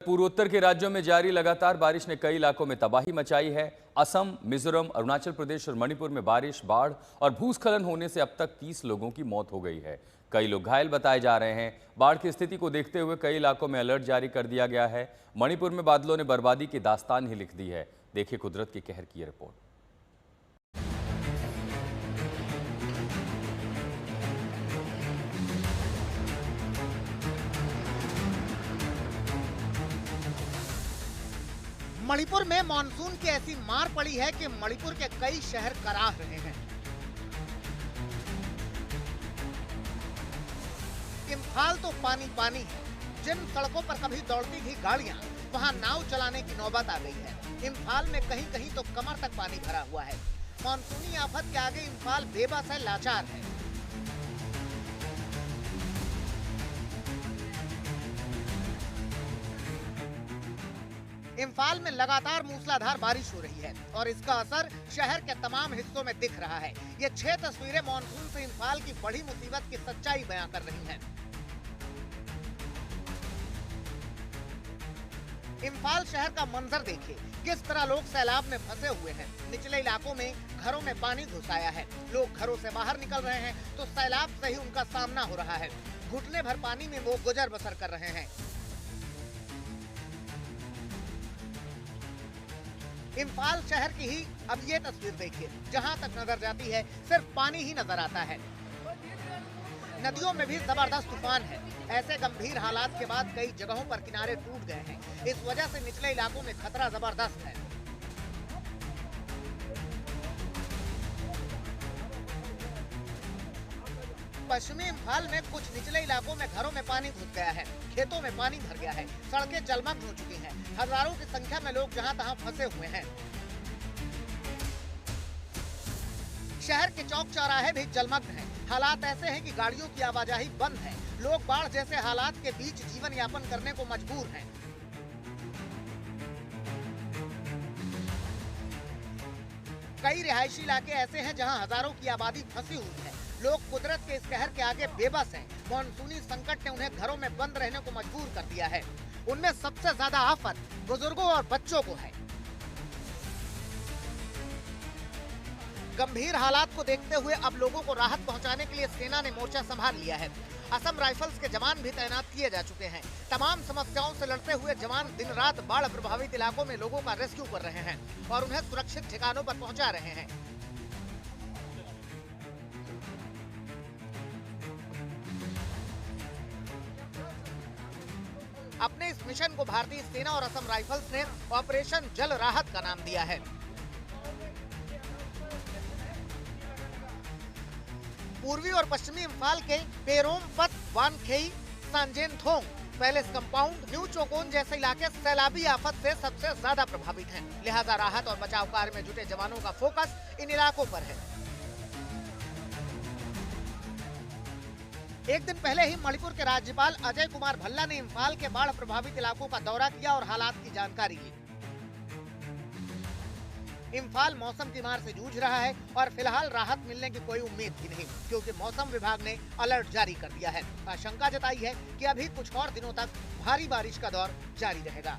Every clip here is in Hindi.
पूर्वोत्तर के राज्यों में जारी लगातार बारिश ने कई इलाकों में तबाही मचाई है। असम, मिजोरम, अरुणाचल प्रदेश और मणिपुर में बारिश, बाढ़ और भूस्खलन होने से अब तक 30 लोगों की मौत हो गई है। कई लोग घायल बताए जा रहे हैं। बाढ़ की स्थिति को देखते हुए कई इलाकों में अलर्ट जारी कर दिया गया है। मणिपुर में बादलों ने बर्बादी की दास्तान ही लिख दी है। देखिए कुदरत के कहर की रिपोर्ट। मणिपुर में मानसून की ऐसी मार पड़ी है कि मणिपुर के कई शहर कराह रहे हैं। इम्फाल तो पानी पानी है। जिन सड़कों पर कभी दौड़ती थी गाड़ियां, वहां नाव चलाने की नौबत आ गई है। इम्फाल में कहीं कहीं तो कमर तक पानी भरा हुआ है। मानसूनी आफत के आगे इम्फाल बेबस है, लाचार है। इम्फाल में लगातार मूसलाधार बारिश हो रही है और इसका असर शहर के तमाम हिस्सों में दिख रहा है। ये 6 तस्वीरें मानसून से इम्फाल की बड़ी मुसीबत की सच्चाई बयां कर रही हैं। इम्फाल शहर का मंजर देखिए, किस तरह लोग सैलाब में फंसे हुए हैं। निचले इलाकों में घरों में पानी घुस आया है। लोग घरों से बाहर निकल रहे हैं तो सैलाब से ही उनका सामना हो रहा है। घुटने भर पानी में वो गुजर बसर कर रहे हैं। इम्फाल शहर की ही अब ये तस्वीर देखिए, जहां तक नजर जाती है सिर्फ पानी ही नजर आता है। नदियों में भी जबरदस्त तूफान है। ऐसे गंभीर हालात के बाद कई जगहों पर किनारे टूट गए हैं। इस वजह से निचले इलाकों में खतरा जबरदस्त है। पश्चिमी इम्फाल में कुछ निचले इलाकों में घरों में पानी घुस गया है। खेतों में पानी भर गया है। सड़कें जलमग्न हो चुकी हैं। हजारों की संख्या में लोग जहां तहां फंसे हुए हैं। शहर के चौक चौराहे भी जलमग्न हैं। हालात ऐसे हैं कि गाड़ियों की आवाजाही बंद है। लोग बाढ़ जैसे हालात के बीच जीवन यापन करने को मजबूर हैं। कई रिहायशी इलाके ऐसे हैं जहां हजारों की आबादी फंसी हुई है। लोग कुदरत के इस कहर के आगे बेबस हैं। मानसूनी संकट ने उन्हें घरों में बंद रहने को मजबूर कर दिया है। उनमें सबसे ज्यादा आफत बुजुर्गों और बच्चों को है। गंभीर हालात को देखते हुए अब लोगों को राहत पहुंचाने के लिए सेना ने मोर्चा संभाल लिया है। असम राइफल्स के जवान भी तैनात किए जा चुके हैं। तमाम समस्याओं से लड़ते हुए जवान दिन रात बाढ़ प्रभावित इलाकों में लोगों का रेस्क्यू कर रहे हैं और उन्हें सुरक्षित ठिकानों पर पहुंचा रहे हैं। अपने इस मिशन को भारतीय सेना और असम राइफल्स ने ऑपरेशन जल राहत का नाम दिया है। पूर्वी और पश्चिमी इम्फाल के पेरोमपत, वानखेई, सांजेनथोंग, पैलेस कंपाउंड, न्यू चोकोन जैसे इलाके सैलाबी आफत से सबसे ज्यादा प्रभावित हैं। लिहाजा राहत और बचाव कार्य में जुटे जवानों का फोकस इन इलाकों पर है। एक दिन पहले ही मणिपुर के राज्यपाल अजय कुमार भल्ला ने इम्फाल के बाढ़ प्रभावित इलाकों का दौरा किया और हालात की जानकारी ली। इम्फाल मौसम की मार से जूझ रहा है और फिलहाल राहत मिलने की कोई उम्मीद भी नहीं, क्योंकि मौसम विभाग ने अलर्ट जारी कर दिया है। आशंका जताई है कि अभी कुछ और दिनों तक भारी बारिश का दौर जारी रहेगा।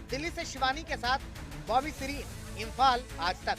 दिल्ली से शिवानी के साथ बॉबी सिरीन, इम्फाल आज तक।